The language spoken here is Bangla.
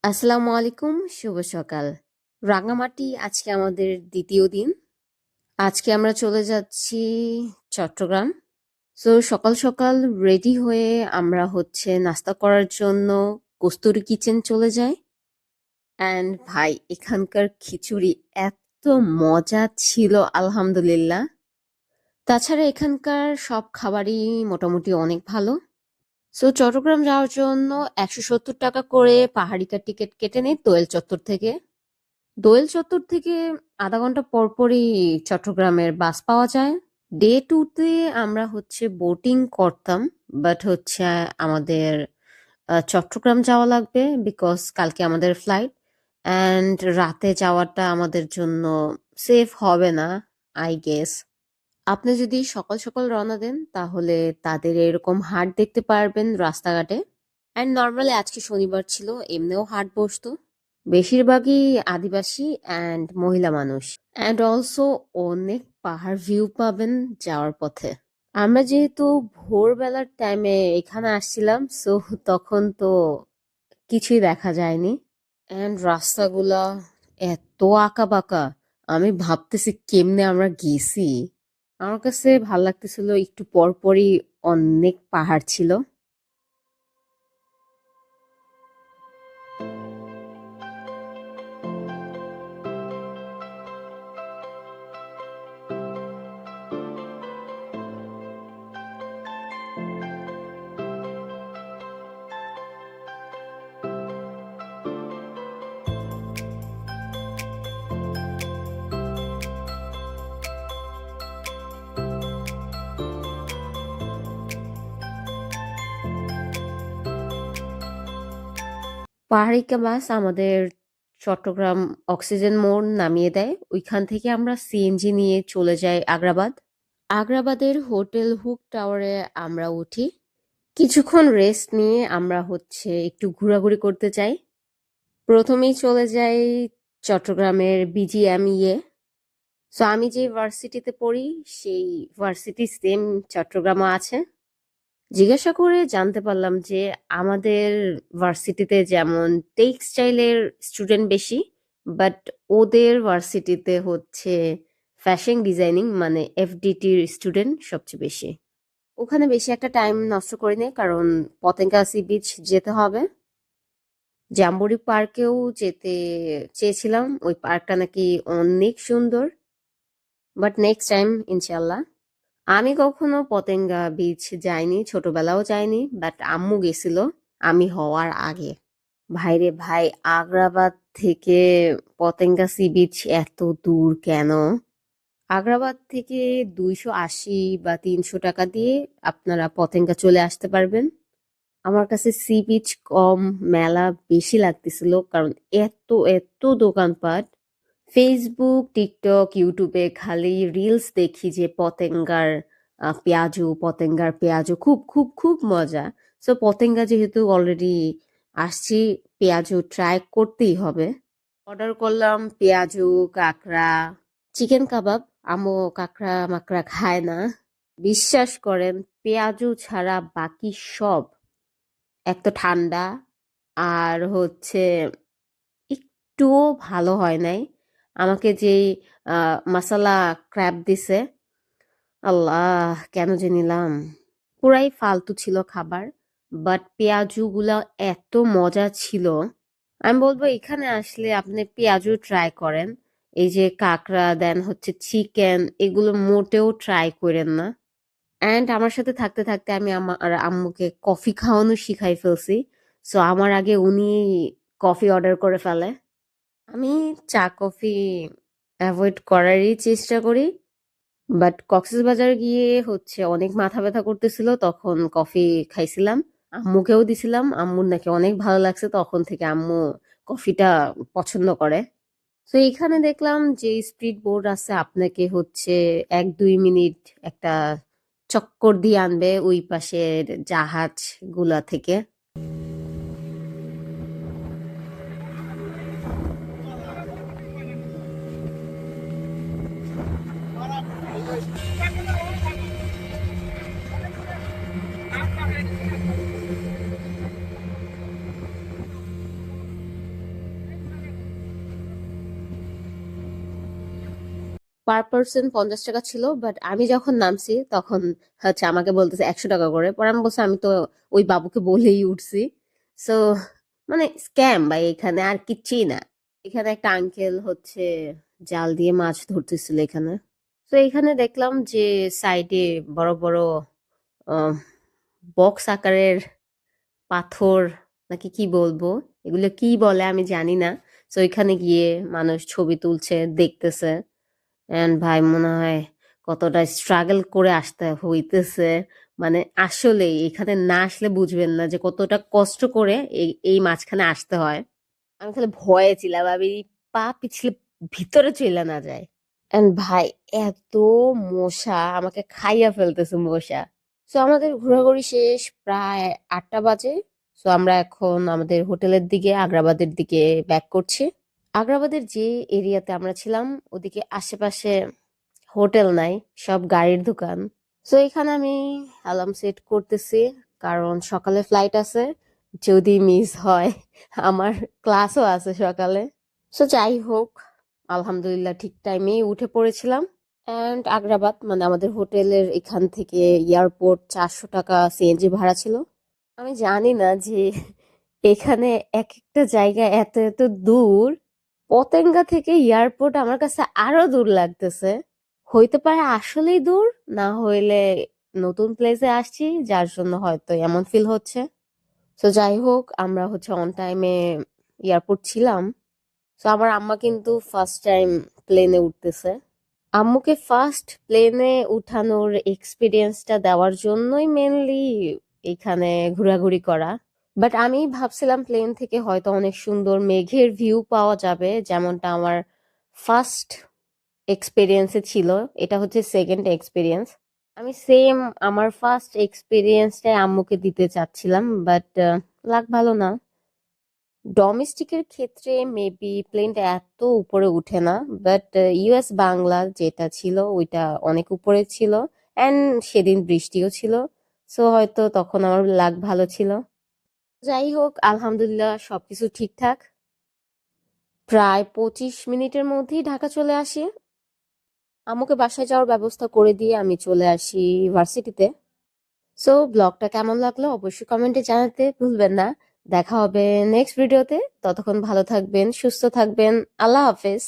আসসালামু আলাইকুম, শুভ সকাল। রাঙামাটি আজকে আমাদের দ্বিতীয় দিন। আজকে আমরা চলে যাচ্ছি চট্টগ্রাম। সকাল সকাল রেডি হয়ে আমরা নাস্তা করার জন্য কস্তুরী কিচেন চলে যাই। অ্যান্ড ভাই, এখানকার খিচুড়ি এত মজা ছিল, আলহামদুলিল্লাহ। তাছাড়া এখানকার সব খাবারই মোটামুটি অনেক ভালো। চট্টগ্রাম যাওয়ার জন্য ১৭০ টাকা করে পাহাড়িকার টিকিট কেটে নেই দোয়েল চত্বর থেকে। দোয়েল চত্বর থেকে আধা ঘন্টা পরপরই চট্টগ্রামের বাস পাওয়া যায়। ডে টু তে আমরা বোটিং করতাম, বাট আমাদের চট্টগ্রাম যাওয়া লাগবে বিকজ কালকে আমাদের ফ্লাইট। অ্যান্ড রাতে যাওয়াটা আমাদের জন্য সেফ হবে না, আই গেস। আপনি যদি সকাল সকাল রওনা দেন তাহলে তাদের এরকম হাট দেখতে পারবেন রাস্তাঘাটে। অ্যান্ড নর্মালি আজকে শনিবার ছিল, এমনিও হাট বসতো। বেশিরভাগই আদিবাসী অ্যান্ড মহিলা মানুষ। অ্যান্ড অলসো অনেক পাহাড় ভিউ পাবেন যাওয়ার পথে। আমরা যেহেতু ভোরবেলার টাইমে এখানে আসছিলাম, তখন তো কিছুই দেখা যায়নি। অ্যান্ড রাস্তাগুলা এত আঁকা বাঁকা, আমি ভাবতেছি কেমনে আমরা গেছি। আমার কাছে ভাল লাগতেছিল, একটু পরপরই অনেক পাহাড় ছিল। পাহাড়িকা বাস আমাদের চট্টগ্রাম অক্সিজেন মোড় নামিয়ে দেয়। ওইখান থেকে আমরা সিএনজি নিয়ে চলে যাই আগ্রাবাদ। আগ্রাবাদের হোটেল হুক টাওয়ারে আমরা উঠি। কিছুক্ষণ রেস্ট নিয়ে আমরা একটু ঘোরাঘুরি করতে চাই। প্রথমেই চলে যাই চট্টগ্রামের বিজিএমইএ। আমি যে ভার্সিটিতে পড়ি সেই ভার্সিটি সেম চট্টগ্রামও আছে। জিজ্ঞাসা করে জানতে পারলাম যে আমাদের ভার্সিটিতে যেমন টেক্সটাইলের স্টুডেন্ট বেশি, বাট ওদের ভার্সিটিতে ফ্যাশন ডিজাইনিং মানে এফডিটির স্টুডেন্ট সবচেয়ে বেশি। ওখানে বেশি একটা টাইম নষ্ট করি নাই, কারণ পতেঙ্গা সি বিচ যেতে হবে। জাম্বুরি পার্কেও যেতে চেয়েছিলাম, ওই পার্কটা নাকি অনেক সুন্দর, বাট নেক্সট টাইম ইনশাল্লাহ। আমি কখনো পতেঙ্গা বিচ যাইনি, ছোটবেলাও যাইনি, বাট আম্মু গেছিল আমি হওয়ার আগে। ভাইরে ভাই, আগ্রাবাদ থেকে পতেঙ্গা সি বিচ এত দূর কেন? আগ্রাবাদ থেকে 280 বা 300 টাকা দিয়ে আপনারা পতেঙ্গা চলে আসতে পারবেন। আমার কাছে সি বিচ কম, মেলা বেশি লাগতেছিল, কারণ এত এত দোকানপাট। ফেসবুক, টিকটক, ইউটিউবে খালি রিলস দেখি যে পতেঙ্গার পেঁয়াজু খুব খুব খুব মজা। পতেঙ্গা যেহেতু অলরেডি আসছি, পেঁয়াজু ট্রাই করতেই হবে। অর্ডার করলাম পেঁয়াজু, কাঁকড়া, চিকেন কাবাব। আম্মু কাঁকড়া মাকড়া খায় না। বিশ্বাস করেন, পেঁয়াজু ছাড়া বাকি সব এক তো ঠান্ডা, আর একটুও ভালো হয় নাই। আমাকে যেই মাসালা ক্র্যাব দিছে, আল্লাহ কেন যে নিলাম। পুরাই ফালতু ছিল খাবার, বাট পেঁয়াজু গুলা এত মজা ছিল। আমি বলবো এখানে আসলে আপনি পেঁয়াজু ট্রাই করেন। এই যে কাঁকড়া দেন চিকেন, এগুলো মোটেও ট্রাই করেন না। অ্যান্ড আমার সাথে থাকতে থাকতে আমি আমার আম্মুকে কফি খাওয়ানো শিখাই ফেলছি। আমার আগে উনি কফি অর্ডার করে ফেলে। আমি চা কফি অ্যাভয়েড করারই চেষ্টা করি, বাট কক্সবাজার গিয়ে অনেক মাথা ব্যথা করতেছিল, তখন কফি খাইছিলাম, আম্মুকেও দিছিলাম। আম্মুর নাকি অনেক ভালো লাগছে, তখন থেকে আম্মু কফিটা পছন্দ করে। এখানে দেখলাম যে স্পিড বোট আছে, আপনাকে 1-2 মিনিট একটা চক্কর দিয়ে আনবে ওই পাশের জাহাজ গুলা থেকে। পার পার্সন 50 টাকা ছিল, বাট আমি যখন নামছি তখন হচ্ছে আমাকে বলতেছে 100 টাকা করে। পরে আমি বলছি আমি তো ওই বাবুকে বলেই উঠছি। সো মানে স্ক্যাম ভাই, এখানে আর কিচ্ছুই না। এখানে একটা আঙ্কেল হচ্ছে জাল দিয়ে মাছ ধরতেছিল এখানে। তো এখানে দেখলাম যে সাইডে বড় বড় বক্স আকারের পাথর নাকি কি বলবো, এগুলো কি বলে আমি জানি না। তো এখানে গিয়ে মানুষ ছবি তুলছে, দেখতেছে। এন্ড ভাই মনে হয় কতটা স্ট্রাগল করে আসতে হইতেছে। মানে আসলে এখানে না আসলে বুঝবেন না যে কতটা কষ্ট করে এই মাঝখানে আসতে হয়। আমি খালি ভয়ে ছিলাম, আমি পা পিছলে ভিতরে চলে না যায়। এন্ড ভাই এত মশা, আমাকে খাইয়া ফেলতেছে মশা। তো আমাদের ঘোরাঘুরি শেষ প্রায় 8টা বাজে। তো আমরা এখন আমাদের হোটেলের দিকে, আগ্রাবাদের দিকে ব্যাক করছি। আগ্রাবাদের যে এরিয়াতে আমরা ছিলাম ওদিকে আশেপাশে হোটেল নাই, সব গাড়ির দোকান। তো এখানে আমি অ্যালার্ম সেট করতেছি, কারণ সকালে ফ্লাইট আছে, যদি মিস হয়। আমার ক্লাসও আছে সকালে। তো যাই হোক, আলহামদুলিল্লাহ ঠিক টাইমেই উঠে পড়েছিলাম। অ্যান্ড আগ্রাবাদ মানে আমাদের হোটেলের এখান থেকে এয়ারপোর্ট 400 টাকা সিএনজি ভাড়া ছিল। আমি জানি না যে এখানে এক একটা জায়গা এত এত দূর। পতেঙ্গা থেকে এয়ারপোর্ট আমার কাছে আরো দূর লাগতেছে। হইতে পারে আসলেই দূর, না হইলে নতুন প্লেসে আসছি যার জন্য হয়তো এমন ফিল হচ্ছে। তো যাই হোক, আমরা হচ্ছে অন টাইমে এয়ারপোর্ট ছিলাম। তো আমার আম্মা কিন্তু ফার্স্ট টাইম প্লেনে উঠতেছে। আম্মুকে ফার্স্ট প্লেনে উঠানোর এক্সপিরিয়েন্সটা দেওয়ার জন্যই মেনলি এখানে ঘোরাঘুরি করা। বাট আমি ভাবছিলাম প্লেন থেকে হয়তো অনেক সুন্দর মেঘের ভিউ পাওয়া যাবে, যেমনটা আমার ফার্স্ট এক্সপিরিয়েন্সে ছিল। এটা হচ্ছে সেকেন্ড এক্সপিরিয়েন্স। আমি সেম আমার ফার্স্ট এক্সপিরিয়েন্সটাই আম্মুকে দিতে চাচ্ছিলাম, বাট লাক ভালো না। ডোমেস্টিকের ক্ষেত্রে মেবি প্লেনটা এত উপরে উঠে না, বাট ইউএস বাংলা যেটা ছিল ওইটা অনেক উপরে ছিল। অ্যান্ড সেদিন বৃষ্টিও ছিল, সো হয়তো তখন আমার লাক ভালো ছিল। যাই হোক, আলহামদুলিল্লাহ সবকিছু ঠিকঠাক। প্রায় 25 মিনিটের মধ্যেই ঢাকা চলে আসি। আম্মুকে বাসায় যাওয়ার ব্যবস্থা করে দিয়ে আমি চলে আসি ভার্সিটিতে। সো ব্লগটা কেমন লাগলো অবশ্যই কমেন্টে জানাতে ভুলবেন না। দেখা হবে নেক্সট ভিডিওতে। ততক্ষণ ভালো থাকবেন, সুস্থ থাকবেন। আল্লাহ হাফেজ।